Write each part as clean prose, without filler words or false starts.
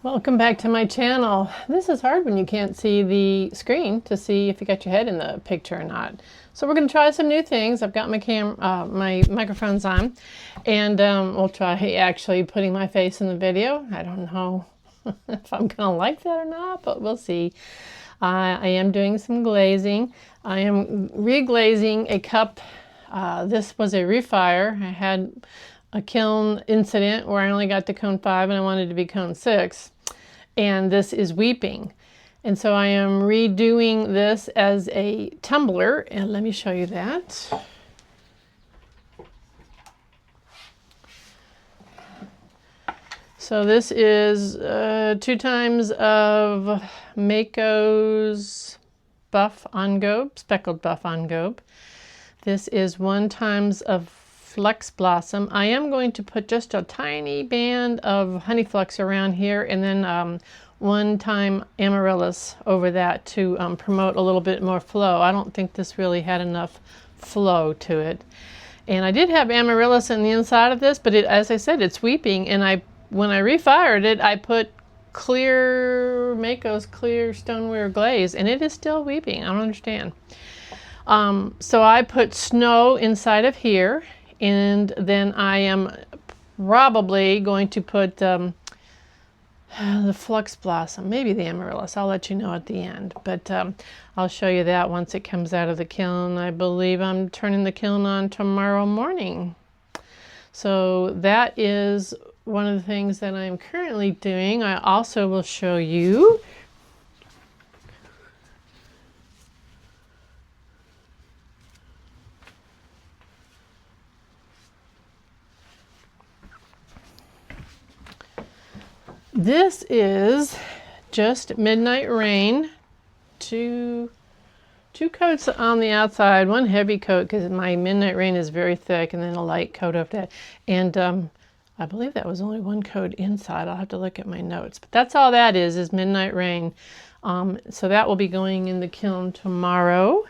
Welcome back to my channel. This is hard when you can't see the screen to see if you got your head in the picture or not. So we're going to try some new things. I've got my microphones on, and we'll try actually putting my face in the video. I don't know if I'm going to like that or not, but we'll see. I am doing some glazing. I am reglazing a cup. This was a refire. I had a kiln incident where I only got to cone 5 and I wanted to be cone 6. And this is weeping. And so I am redoing this as a tumbler. And let me show you that. So this is 2 times of Mako's buff on gobe, speckled buff on gobe. This is 1 times of Flex Blossom. I am going to put just a tiny band of honey flux around here, and then 1 time amaryllis over that to promote a little bit more flow. I don't think this really had enough flow to it. And I did have amaryllis in the inside of this, but as I said, it's weeping. And when I refired it, I put Mako's clear stoneware glaze, and it is still weeping. I don't understand. So I put snow inside of here. And then I am probably going to put the Flux Blossom, maybe the Amaryllis. I'll let you know at the end. But I'll show you that once it comes out of the kiln. I believe I'm turning the kiln on tomorrow morning. So that is one of the things that I'm currently doing. I also will show you this is just Midnight Rain, two coats on the outside, 1 heavy coat because my Midnight Rain is very thick, and then a light coat of that. And I believe that was only 1 coat inside. I'll have to look at my notes, but that's all that is Midnight Rain. So that will be going in the kiln tomorrow.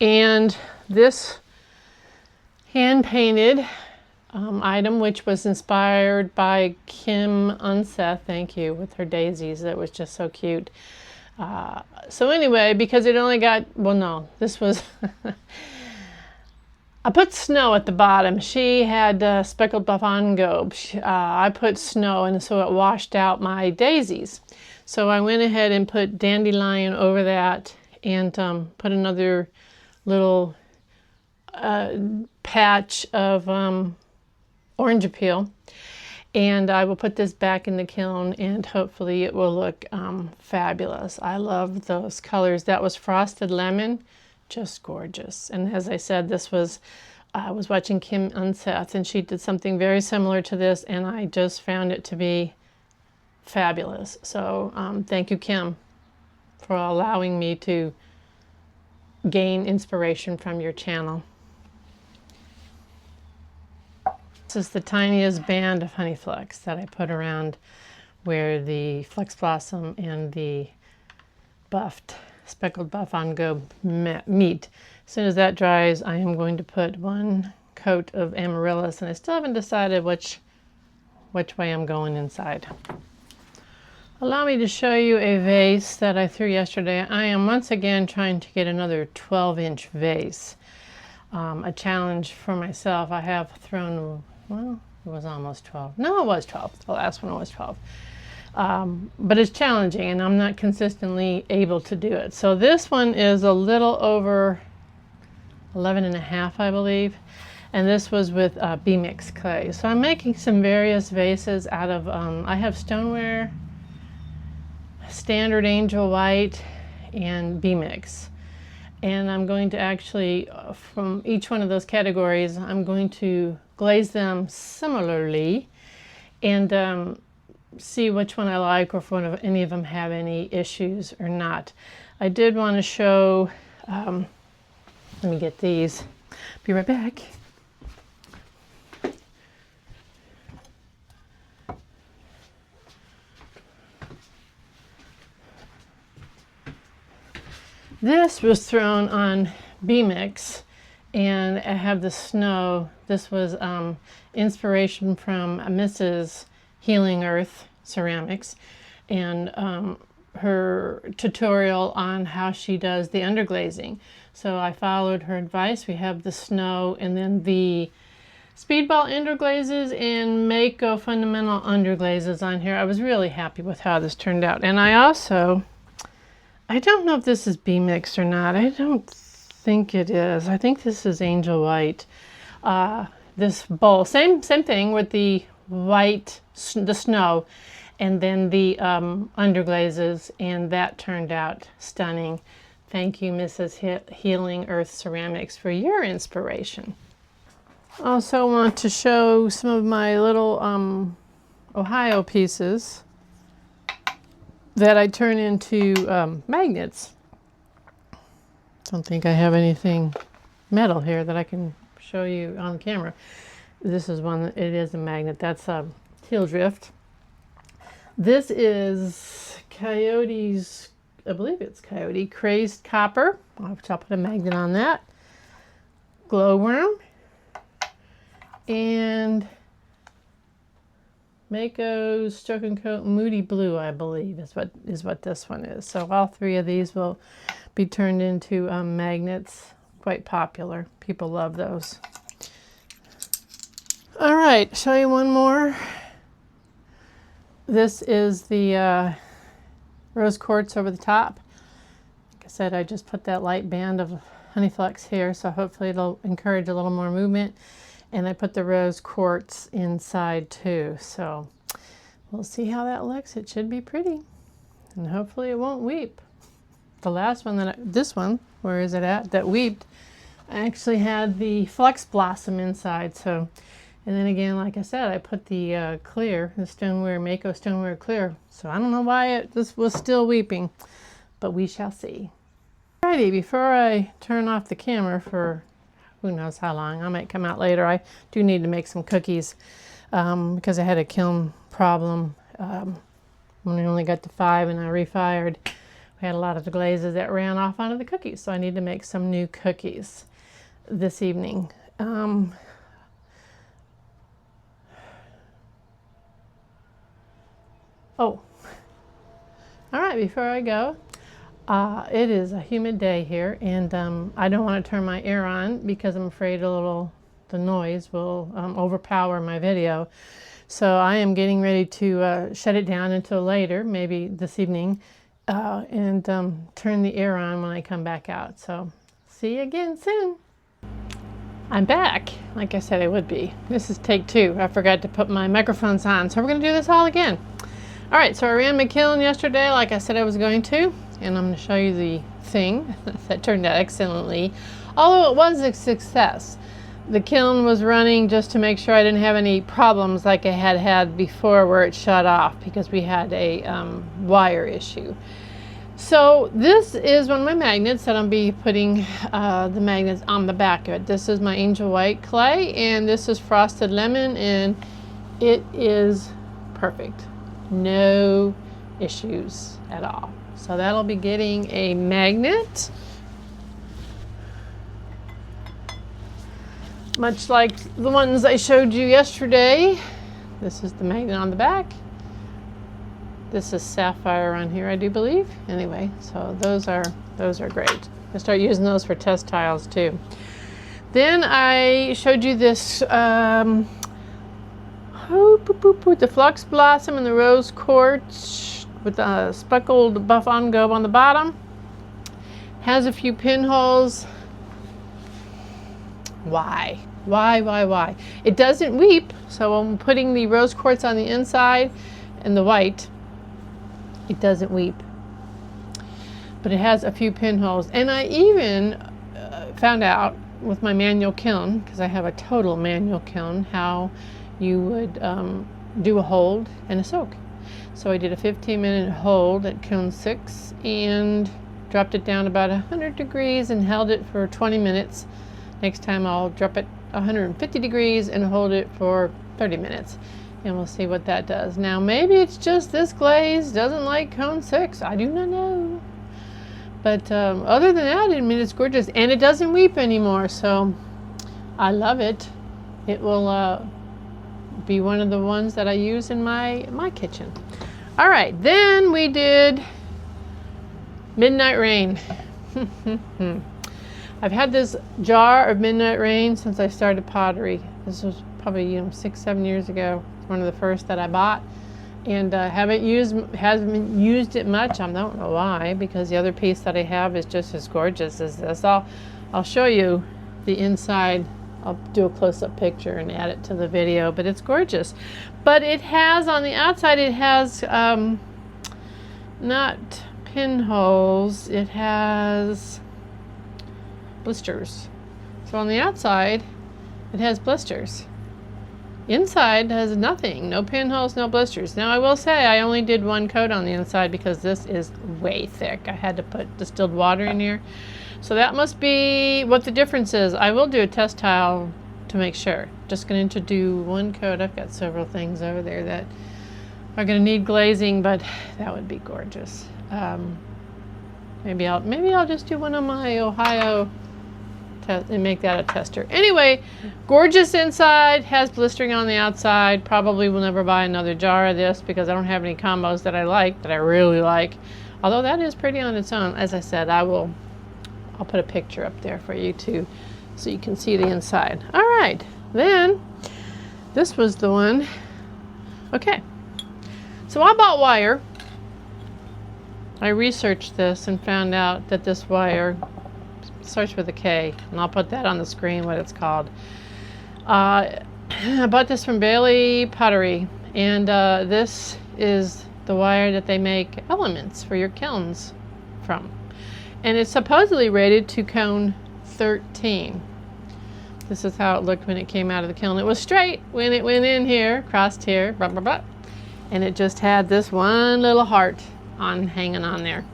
And this hand painted item, which was inspired by Kim Unseth, thank you, with her daisies. That was just so cute. So anyway, because it only got, well, no, this was, I put snow at the bottom. She had speckled buff on gobe. I put snow, and so it washed out my daisies. So I went ahead and put dandelion over that, and put another little patch of orange peel, and I will put this back in the kiln, and hopefully it will look fabulous. I love those colors. That was frosted lemon, just gorgeous. And as I said, this was, I was watching Kim Unseth, and she did something very similar to this, and I just found it to be fabulous. So thank you, Kim, for allowing me to gain inspiration from your channel. This is the tiniest band of honey flux that I put around where the Flex Blossom and the speckled buff on gobe meet. As soon as that dries, I am going to put 1 coat of amaryllis, and I still haven't decided which way I'm going inside. Allow me to show you a vase that I threw yesterday. I am once again trying to get another 12-inch vase. A challenge for myself. I have thrown, well, it was almost 12. No, it was 12. The last one was 12. But it's challenging, and I'm not consistently able to do it. So this one is a little over 11.5, I believe. And this was with B-Mix clay. So I'm making some various vases out of, I have stoneware, standard angel white, and B-Mix. And I'm going to actually, from each one of those categories, I'm going to glaze them similarly and see which one I like, or if any of them have any issues or not. I did want to show, let me get these. Be right back. This was thrown on B-Mix, and I have the snow. This was inspiration from Mrs. Healing Earth Ceramics, and her tutorial on how she does the underglazing. So I followed her advice. We have the snow and then the Speedball underglazes and Mako fundamental underglazes on here. I was really happy with how this turned out. And I don't know if this is B-mixed or not. I don't think it is. I think this is Angel White. This bowl, same thing with the white, the snow, and then the underglazes, and that turned out stunning. Thank you, Mrs. Healing Earth Ceramics, for your inspiration. I also want to show some of my little Ohio pieces that I turn into magnets. Don't think I have anything metal here that I can show you on camera. This is one, it is a magnet. That's teal drift. This is Coyote's, I believe it's Coyote, Crazed Copper. I'll put a magnet on that. Glowworm. And Mako's Stroke and Coat Moody Blue, I believe, is what this one is. So all three of these will be turned into magnets. Quite popular. People love those. All right, show you one more. This is the rose quartz over the top. Like I said, I just put that light band of Honeyflex here, so hopefully it'll encourage a little more movement. And I put the rose quartz inside too, so we'll see how that looks. It should be pretty, and hopefully it won't weep. The last one, this one, where is it at, that weeped, I actually had the Flex Blossom inside, so. And then again, like I said, I put the clear, the stoneware, Mako stoneware clear. So I don't know why this was still weeping, but we shall see. Alrighty, before I turn off the camera for who knows how long, I might come out later. I do need to make some cookies because I had a kiln problem when I only got to 5 and I refired. We had a lot of the glazes that ran off onto the cookies, so I need to make some new cookies this evening. Oh, all right, before I go, it is a humid day here, and I don't want to turn my air on because I'm afraid the noise will overpower my video. So I am getting ready to shut it down until later, maybe this evening, and turn the air on when I come back out. So see you again soon. I'm back, like I said I would be. This is take 2. I forgot to put my microphones on, so we're going to do this all again. All right, so I ran my kiln yesterday like I said I was going to, and I'm going to show you the thing that turned out excellently, although it was a success. The kiln was running just to make sure I didn't have any problems like I had before where it shut off because we had a wire issue. So this is one of my magnets that I'll be putting the magnets on the back of it. This is my Angel White clay, and this is Frosted Lemon, and it is perfect. No issues at all. So that'll be getting a magnet. Much like the ones I showed you yesterday. This is the magnet on the back. This is sapphire on here, I do believe. Anyway, so those are great. I start using those for test tiles too. Then I showed you this the Flux Blossom and the Rose Quartz with the speckled buff on gobe on the bottom. Has a few pinholes. Why? It doesn't weep, so I'm putting the rose quartz on the inside and the white. It doesn't weep, but it has a few pinholes. And I even found out with my manual kiln, because I have a total manual kiln, how you would do a hold and a soak. So I did a 15-minute hold at kiln 6 and dropped it down about 100 degrees and held it for 20 minutes. Next time I'll drop it 150 degrees and hold it for 30 minutes. And we'll see what that does. Now maybe it's just this glaze doesn't like cone 6. I do not know. But other than that, I mean, it's gorgeous. And it doesn't weep anymore, so I love it. It will be one of the ones that I use in my kitchen. All right, then we did Midnight Rain. I've had this jar of Midnight Rain since I started pottery. This was probably 6-7 years ago. It's one of the first that I bought, and haven't used it much. I don't know why, because the other piece that I have is just as gorgeous as this. I'll show you the inside. I'll do a close-up picture and add it to the video, but it's gorgeous. But it has, on the outside, it has not pinholes, it has blisters. So on the outside, it has blisters. Inside has nothing, no pinholes, no blisters. Now I will say I only did one coat on the inside because this is way thick. I had to put distilled water in here. So that must be what the difference is. I will do a test tile to make sure. Just going to do one coat. I've got several things over there that are going to need glazing, but that would be gorgeous. Maybe I'll just do one on my Ohio and make that a tester. Anyway, gorgeous inside, has blistering on the outside. Probably will never buy another jar of this because I don't have any combos that I really like. Although that is pretty on its own. As I said, I'll put a picture up there for you too, so you can see the inside. All right, then this was the one. Okay, so I bought wire. I researched this and found out that this wire starts with a K, and I'll put that on the screen what it's called. I bought this from Bailey Pottery, and this is the wire that they make elements for your kilns from. And it's supposedly rated to cone 13. This is how it looked when it came out of the kiln. It was straight when it went in here, crossed here, blah, blah, blah. And it just had this one little heart hanging on there.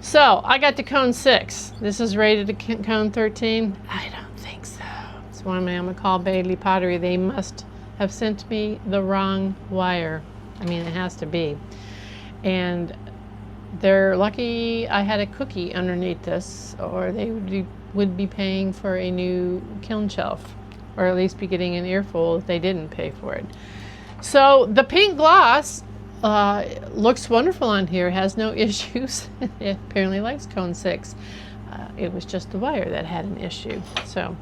So I got to cone 6. This is rated to cone 13. I don't think so. So I'm going to call Bailey Pottery. They must have sent me the wrong wire. I mean, it has to be. And they're lucky I had a cookie underneath this, or they would be paying for a new kiln shelf, or at least be getting an earful if they didn't pay for it. So the pink gloss looks wonderful on here, has no issues. It apparently likes cone 6. It was just the wire that had an issue. So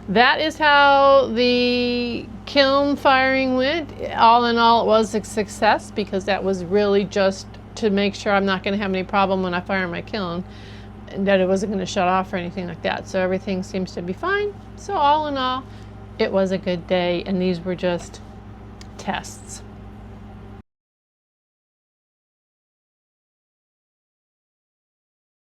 that is how the kiln firing went. All in all, it was a success because that was really just to make sure I'm not going to have any problem when I fire my kiln, and that it wasn't going to shut off or anything like that. So everything seems to be fine. So all in all, it was a good day, and these were just tests.